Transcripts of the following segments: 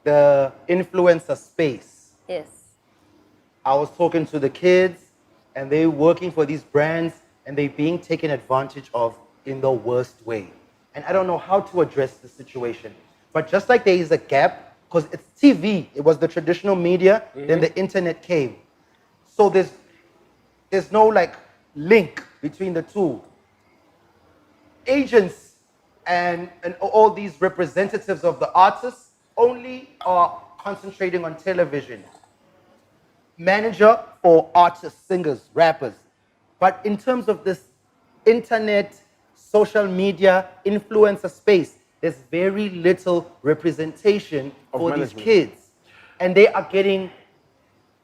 the influencer space. Yes. I was talking to the kids, and they're working for these brands, and they're being taken advantage of in the worst way. And I don't know how to address the situation. But just like there is a gap, because it's TV, it was the traditional media, then the internet came. So there's no like link between the two. Agents and all these representatives of the artists only are concentrating on television. Manager for artists, singers, rappers. But in terms of this internet, social media, influencer space, there's very little representation for these kids. And they are getting,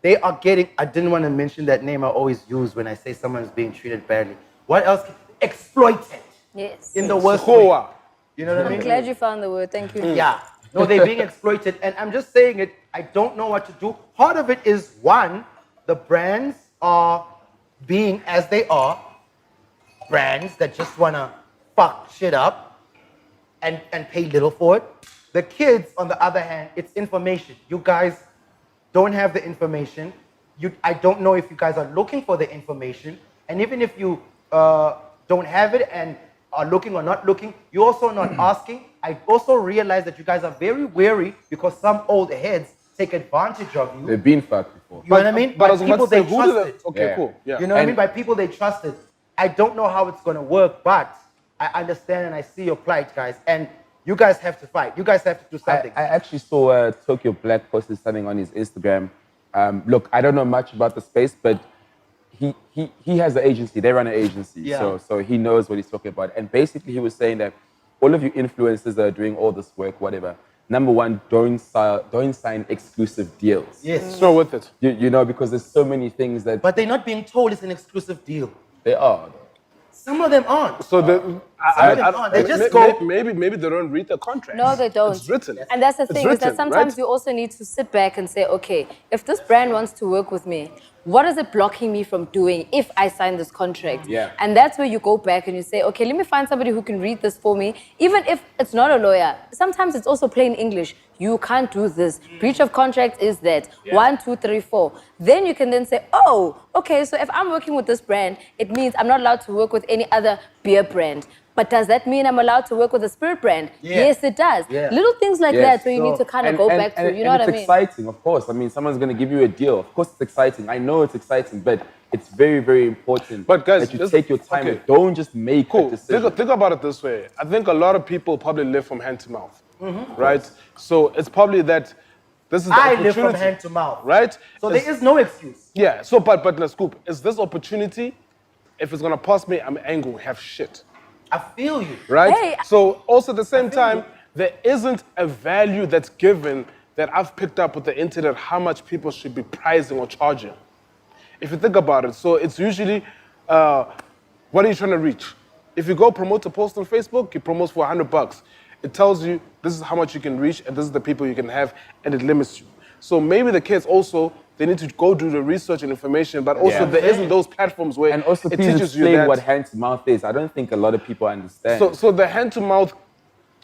I didn't want to mention that name I always use when I say someone is being treated badly. What else? Exploited. Yes. In the worst way. You know what I mean? I'm glad you found the word. Thank you. Yeah. No, they're being exploited. And I'm just saying it, I don't know what to do. Part of it is, one, the brands are being as they are, brands that just want to fuck shit up and pay little for it. The kids, on the other hand, it's information. You guys don't have the information. I don't know if you guys are looking for the information. And even if you don't have it and are looking or not looking, you're also not asking. I also realize that you guys are very wary because some old heads take advantage of you. They've been fucked before. You know what I mean? But By people they trusted. Okay, cool. Yeah. You know what I mean? By people they trusted. I don't know how it's going to work, but I understand and I see your plight, guys. And you guys have to fight. You guys have to do something. I actually saw Tokyo Black posted something on his Instagram. Look, I don't know much about the space, but he has an agency. They run an agency. Yeah. So he knows what he's talking about. And basically he was saying that all of you influencers that are doing all this work, whatever, number one, don't sign exclusive deals. Yes. It's not worth it. You know, because there's so many things that... But they're not being told it's an exclusive deal. They are. Some of them aren't. So they just go... Maybe they don't read the contract. No, they don't. It's written. And that's the It's thing, is that written, sometimes right? you also need to sit back and say, okay, if this brand wants to work with me, what is it blocking me from doing if I sign this contract? Yeah. And that's where you go back and you say, okay, let me find somebody who can read this for me. Even if it's not a lawyer, sometimes it's also plain English. You can't do this. Breach of contract is that. Yeah. 1, 2, 3, 4. Then you can then say, oh, okay, so if I'm working with this brand, it means I'm not allowed to work with any other beer brand. But does that mean I'm allowed to work with a spirit brand? Yeah. Yes, it does. Yeah. Little things like Yes. that where you need to kind of go back to, you know what I mean? It's exciting, of course. I mean, someone's going to give you a deal. Of course it's exciting. I know it's exciting, but it's very, very important But guys, that you take your time. okay. Don't just make a decision. Think about it this way. I think a lot of people probably live from hand to mouth, right? So it's probably that this is the I opportunity. live from hand to mouth. Right? So there is no excuse. Yeah, so but let's scoop. Is this opportunity, if it's gonna pass me, I'm angry, we have shit. I feel you. Right? Hey, So also at the same feel time, you. there isn't a value that's given that I've picked up with the internet how much people should be pricing or charging. If you think about it, so it's usually, what are you trying to reach? If you go promote a post on Facebook, it promotes for $100. It tells you this is how much you can reach and this is the people you can have, and it limits you. So maybe the kids also, they need to go do the research and information, but also there isn't those platforms where And also it please teaches you explain that. what hand to mouth is. I don't think a lot of people understand. So the hand to mouth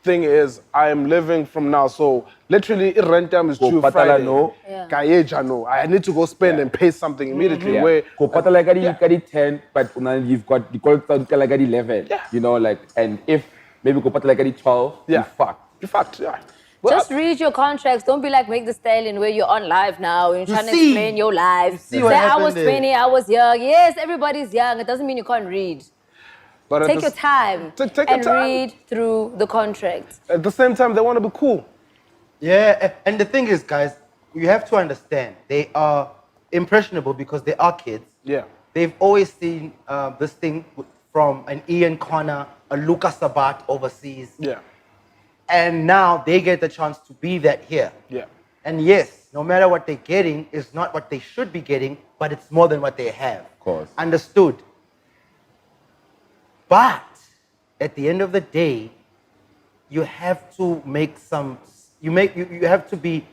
thing is, I am living from now. So literally, rent time is Go due patala Friday. no. Yeah. Kayeja no. I need to go spend and pay something immediately. Yeah. Where Go patala kadi 10, but now you've got you call it kadi 11. Yeah. You know, like, and if maybe go patala kadi 12, Yeah. you fucked. you fucked, yeah. Well, Just read your contracts. Don't be like Make the Stallion where you're on live now and you're trying to see. explain your life. see what Say I happened was there. 20, I was young. Yes, everybody's young. It doesn't mean you can't read. but at Take the your s- time Take your and time. read through the contract. At the same time, they want to be cool. Yeah, and the thing is, guys, you have to understand, they are impressionable because they are kids. Yeah. They've always seen this thing from an Ian Connor, a Lucas Sabat overseas. Yeah. And now they get the chance to be that here. Yeah. And yes, no matter what they're getting, it's not what they should be getting, but it's more than what they have. Of course. Understood. But at the end of the day, you have to make some, you have to be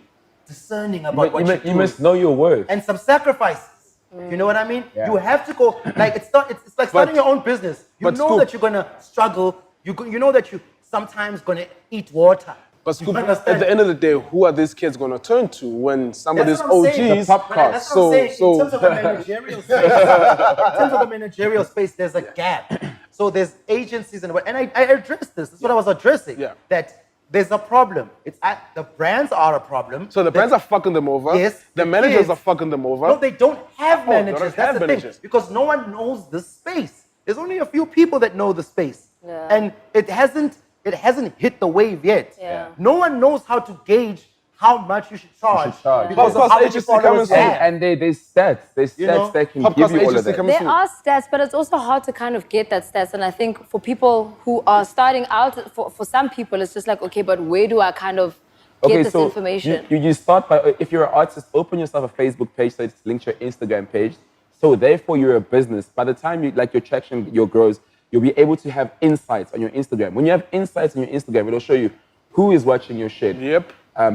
discerning about what You must know your worth. and some sacrifices. You know what I mean? Yeah. You have to go, like, it's like starting your own business. You but know Scoop- that you're gonna struggle. You know that you sometimes gonna eat water. But Scoop, You at understand? the end of the day, who are these kids going to turn to when some of That's these what I'm saying. OGs? The pop cars. That's what I'm saying. So- In terms of the managerial space, in terms of the managerial space, there's a gap. So there's agencies and I addressed this. This is what I was addressing. Yeah. That there's a problem. The brands are a problem. So the brands are fucking them over. Yes, The the managers kids- are fucking them over. No, they don't have Oh, they don't managers. have That's the managers. thing. Because no one knows the space. There's only a few people that know the space. Yeah. And it hasn't hit the wave yet. Yeah. No one knows how to gauge how much you should charge. charge. Because Podcast of how many agency followers comes you in. have. And there's stats. There's stats know, that can podcast give you all of agency that. comes- There are stats, but it's also hard to kind of get that stats. And I think for people who are starting out, for some people, it's just like, okay, but where do I kind of get this information? You start by, if you're an artist, open yourself a Facebook page so it's linked to your Instagram page. So therefore you're a business. By the time your traction grows, you'll be able to have insights on your Instagram. When you have insights on your Instagram, it'll show you who is watching your shit. Yep.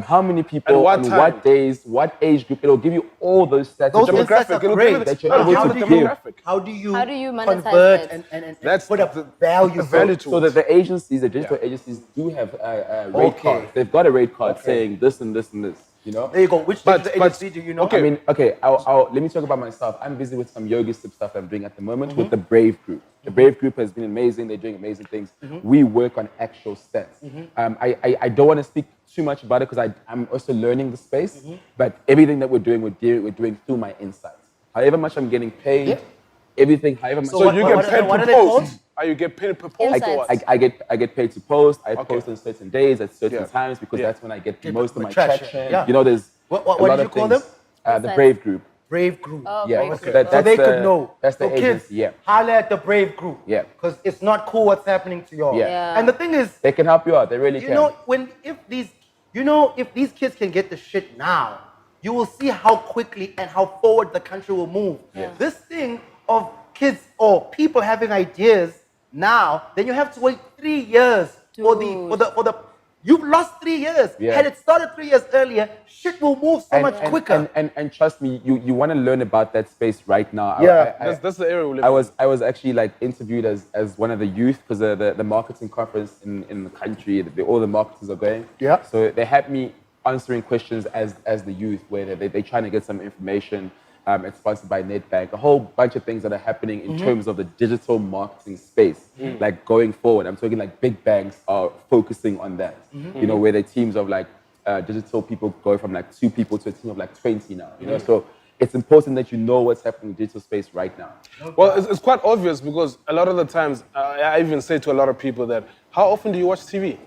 How many people, And what on time. what days, what age group. It'll give you all those stats. Those that you're- insights are It'll give great. it- that you're it'll able give to it give. demographic. How do you monetize convert that? and That's put a the value value to to So it. that the agencies, the digital agencies, do have rate Okay. cards. They've got a rate card saying this and this and this. You know. There you go. Which But- digital but- agency do you know? okay. I mean, okay, let me talk about myself. I'm busy with some yoga stuff I'm doing at the moment Mm-hmm. with the Brave Group. The Brave Group has been amazing. They're doing amazing things. Mm-hmm. We work on actual stats. I don't want to speak too much about it because I'm also learning the space. Mm-hmm. But everything that we're doing through my insights. However much I'm getting paid, Yeah. everything, however much. So So what- you what- get paid what per are they called? post. Are you get paid per post Insights. or what? I get paid to post. I post on certain days at certain Yeah. times because Yeah. that's when I get Get most of my traction. traction. Yeah. You know, there's What a lot did you of call things. them? The Brave Group. Brave Group. Oh, Yeah, Brave so Group. that- So that's they the- could know. that's the so kids, agency, yeah. holler at the Brave Group. Yeah. Because it's not cool what's happening to y'all. Yeah. Yeah. And the thing is, They can help you out. They really you can. know, if these kids can get the shit now, you will see how quickly and how forward the country will move. Yeah. This thing of kids or people having ideas now, then you have to wait 3 years for the you've lost 3 years. Yeah. Had it started 3 years earlier, shit will move so much quicker. And trust me, you want to learn about that space right now. Yeah. That's the area we live I was actually like interviewed as one of the youth because the marketing conference in the country, all the marketers are going. Yeah. So they had me answering questions as the youth where they're trying to get some information. It's sponsored by Nedbank. A whole bunch of things that are happening in terms of the digital marketing space. Like going forward, I'm talking like big banks are focusing on that. You know, where the teams of like digital people go from like 2 people to a team of like 20 now. You know, so it's important that you know what's happening in digital space right now. Well, it's quite obvious because a lot of the times, I even say to a lot of people that, how often do you watch TV?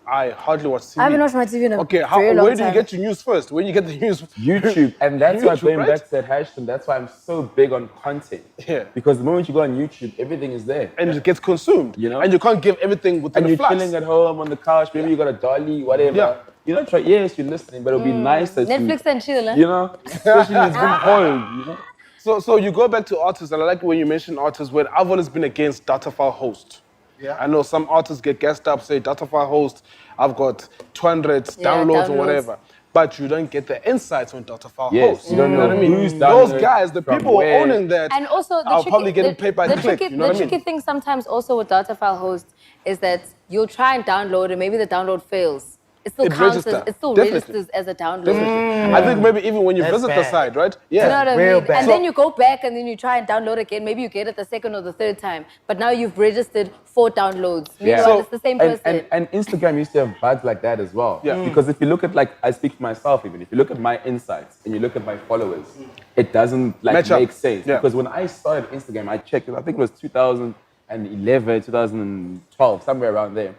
I hardly watch TV. I haven't watched my TV in a Okay, very long where do you time. get your news first? When you get the news? YouTube, and that's why YouTube, going right? back to that hashtag, that's why I'm so big on content. Yeah. Because the moment you go on YouTube, everything is there. And it gets consumed. You know? And you can't give everything within And a you're flash. chilling at home on the couch, maybe you got a dolly, whatever. Yeah. You know, yes, you're listening, but it'll be nice that Netflix and chill, eh? you know, especially when it's been cold, you know. So you go back to artists, and I like when you mention artists, where I've always been against data file host. Yeah. I know some artists get gassed up, say data file host, I've got 200 downloads or downloads. whatever. But you don't get the insights on data file Yes, host. you don't know what I mean? who's Those downloaded guys, the from people who are where. owning that, And also, the are tricky, probably getting the, paid by the click. tricky, You know the what I mean? tricky thing sometimes also with data file host is that you'll try and download and maybe the download fails. It still It counts registers. as, it still Definitely. registers as a download. I think maybe even when you That's visit the bad. site, right? You know Yeah. what I Real mean? bad. And So- then you go back and then you try and download again. Maybe you get it the second or the third time. But now you've registered 4 downloads. Meanwhile, So- it's the same and, person. and Instagram used to have bugs like that as well. Yeah. Because if you look at, like, I speak for myself even, if you look at my insights and you look at my followers, it doesn't like Match up. make sense. Yeah. Because when I started Instagram, I checked it, I think it was 2011, 2012, somewhere around there.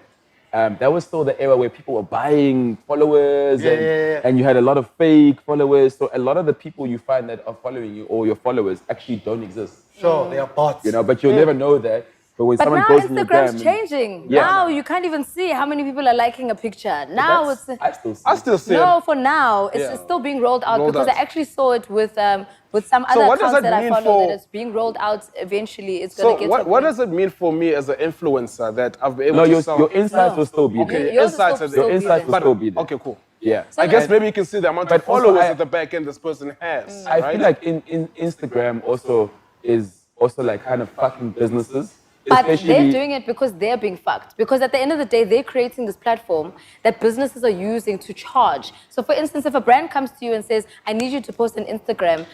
That was still the era where people were buying followers and you had a lot of fake followers. So a lot of the people you find that are following you or your followers actually don't exist. Sure, they are bots. You know, but you'll never know that. But when But someone now goes on your gram Instagram's and- changing. Yeah. Now you can't even see how many people are liking a picture. Now That's- it's I still see. I still see no, it. for now it's Yeah. still being rolled out Rolled because out. I actually saw it with some other what does accounts that that I mean follow for- that it's being rolled out eventually. It's So gonna get to a what point. does it mean for me as an influencer that I've been able No, to your, sell? your insights will still be there. Okay, Yours insights will are still Your be insights there. will still be there. Okay, cool. Yeah. I guess And- maybe you can see the amount but of also followers I- at the back end this person has. I right? feel like in Instagram also is also like kind of fucking businesses But they're Especially- doing it because they're being fucked. Because at the end of the day, they're creating this platform that businesses are using to charge. So for instance, if a brand comes to you and says, I need you to post an Instagram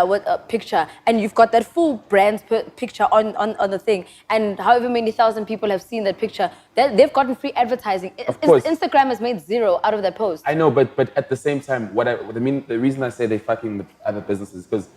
with a picture, and you've got that full brand picture on the thing, and however many thousand people have seen that picture, they've gotten free advertising. Of course. Instagram has made zero out of that post. I know, but at the same time, what I mean, the reason I say they're fucking the other businesses is because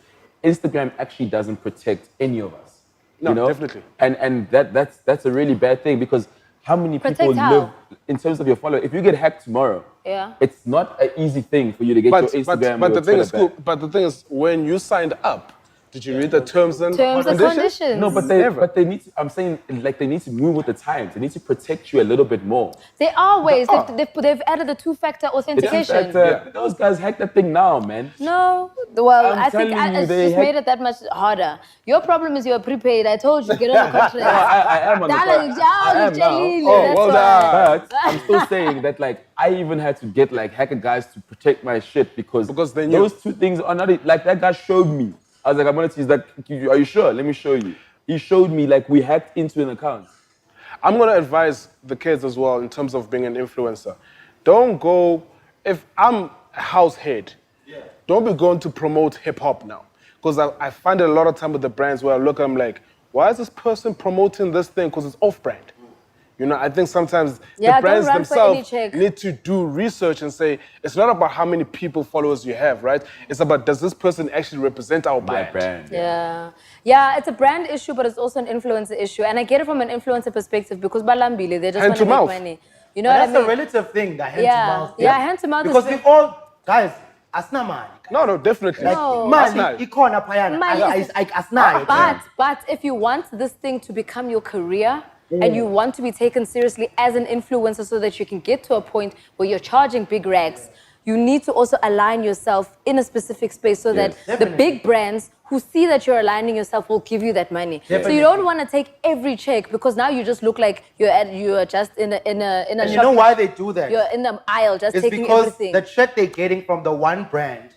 Instagram actually doesn't protect any of us. No, you know? definitely. And that's a really bad thing, because how many people Protect how? live in terms of your followers? If you get hacked tomorrow, Yeah. it's not an easy thing for you to get your Instagram. But or the thing Twitter is, cool. back. But the thing is, when you signed up, did you read the terms and Terms and conditions. No, but they need to, I'm saying, like, they need to move with the times. They need to protect you a little bit more. There are ways. Oh. They've added the two-factor It's authentication. that, those guys hack that thing now, man. No, well, I'm I think telling you, it's they just hack- made it that much harder. Your problem is you're prepaid. I told you, get on the contract. I am on the contract. I am now. Oh, well done. But I'm still saying that, like, I even had to get, like, hacker guys to protect my shit because they knew. those two things are not, like, that guy showed me. I was like, I'm gonna tease that. Are you sure? Let me show you. He showed me, like, we hacked into an account. I'm going to advise the kids as well in terms of being an influencer. Don't go, if I'm a house head, don't be going to promote hip hop now. Because I find it a lot of time with the brands where I look at them like, why is this person promoting this thing? Because it's off brand. You know, I think sometimes Yeah, the brands don't run for any themselves check. need to do research and say, it's not about how many people, followers you have, right? It's about, does this person actually represent our My brand? brand. Yeah, it's a brand issue, but it's also an influencer issue. And I get it from an influencer perspective because balambile, they just Hand want to to make mouth. money. You know But what I that's mean? a relative thing, the hand Yeah. to mouth. Yeah, hand to mouth is Because very- we all, guys, asna mali. No, definitely. Like, No. mali, Asna. ikona payana. Mali is- Asna. But if you want this thing to become your career and you want to be taken seriously as an influencer so that you can get to a point where you're charging big rags, you need to also align yourself in a specific space so that the Definitely. big brands who see that you're aligning yourself will give you that money. So Definitely. you don't want to take every check because now you just look like you are just in a And you shop. know why they do that? You're in the aisle just It's taking because everything. the check they're getting from the one brand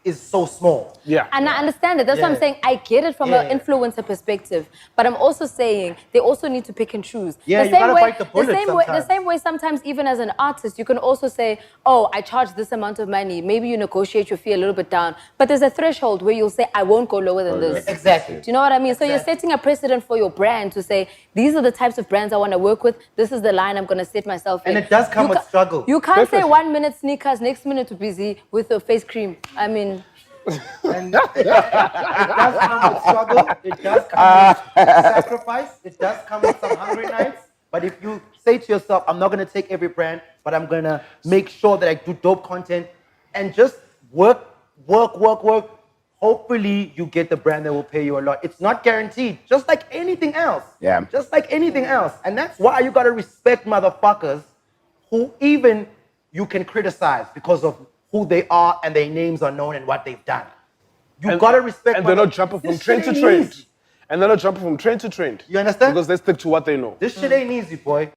is so small. Yeah. And I understand it. That's what I'm Yeah. saying. I get it from an influencer perspective, but I'm also saying they also need to pick and choose. Yeah, you gotta bite the bullet the sometimes. same way. Sometimes, even as an artist, you can also say, "Oh, I charge this amount of money." Maybe you negotiate your fee a little bit down, but there's a threshold where you'll say, "I won't go lower than this." Exactly. Do you know what I mean? So you're Exactly. setting a precedent for your brand to say, "These are the types of brands I want to work with. This is the line I'm going to set myself in." And it does come with struggle. You can't say Definitely. 1 minute sneakers, next minute you're busy with your face cream. I mean. And it does come with struggle. It does come with sacrifice. It does come with some hungry nights. But if you say to yourself, I'm not going to take every brand, but I'm going to make sure that I do dope content and just work, hopefully you get the brand that will pay you a lot. It's not guaranteed, just like anything else. Yeah. Just like anything else. And that's why you got to respect motherfuckers who even you can criticize because of who they are and their names are known and what they've done. You gotta respect. And they're not jumping from This train shit to ain't train. easy. And they're not jumping from train to train. You understand? Because they stick to what they know. This shit ain't easy, boy.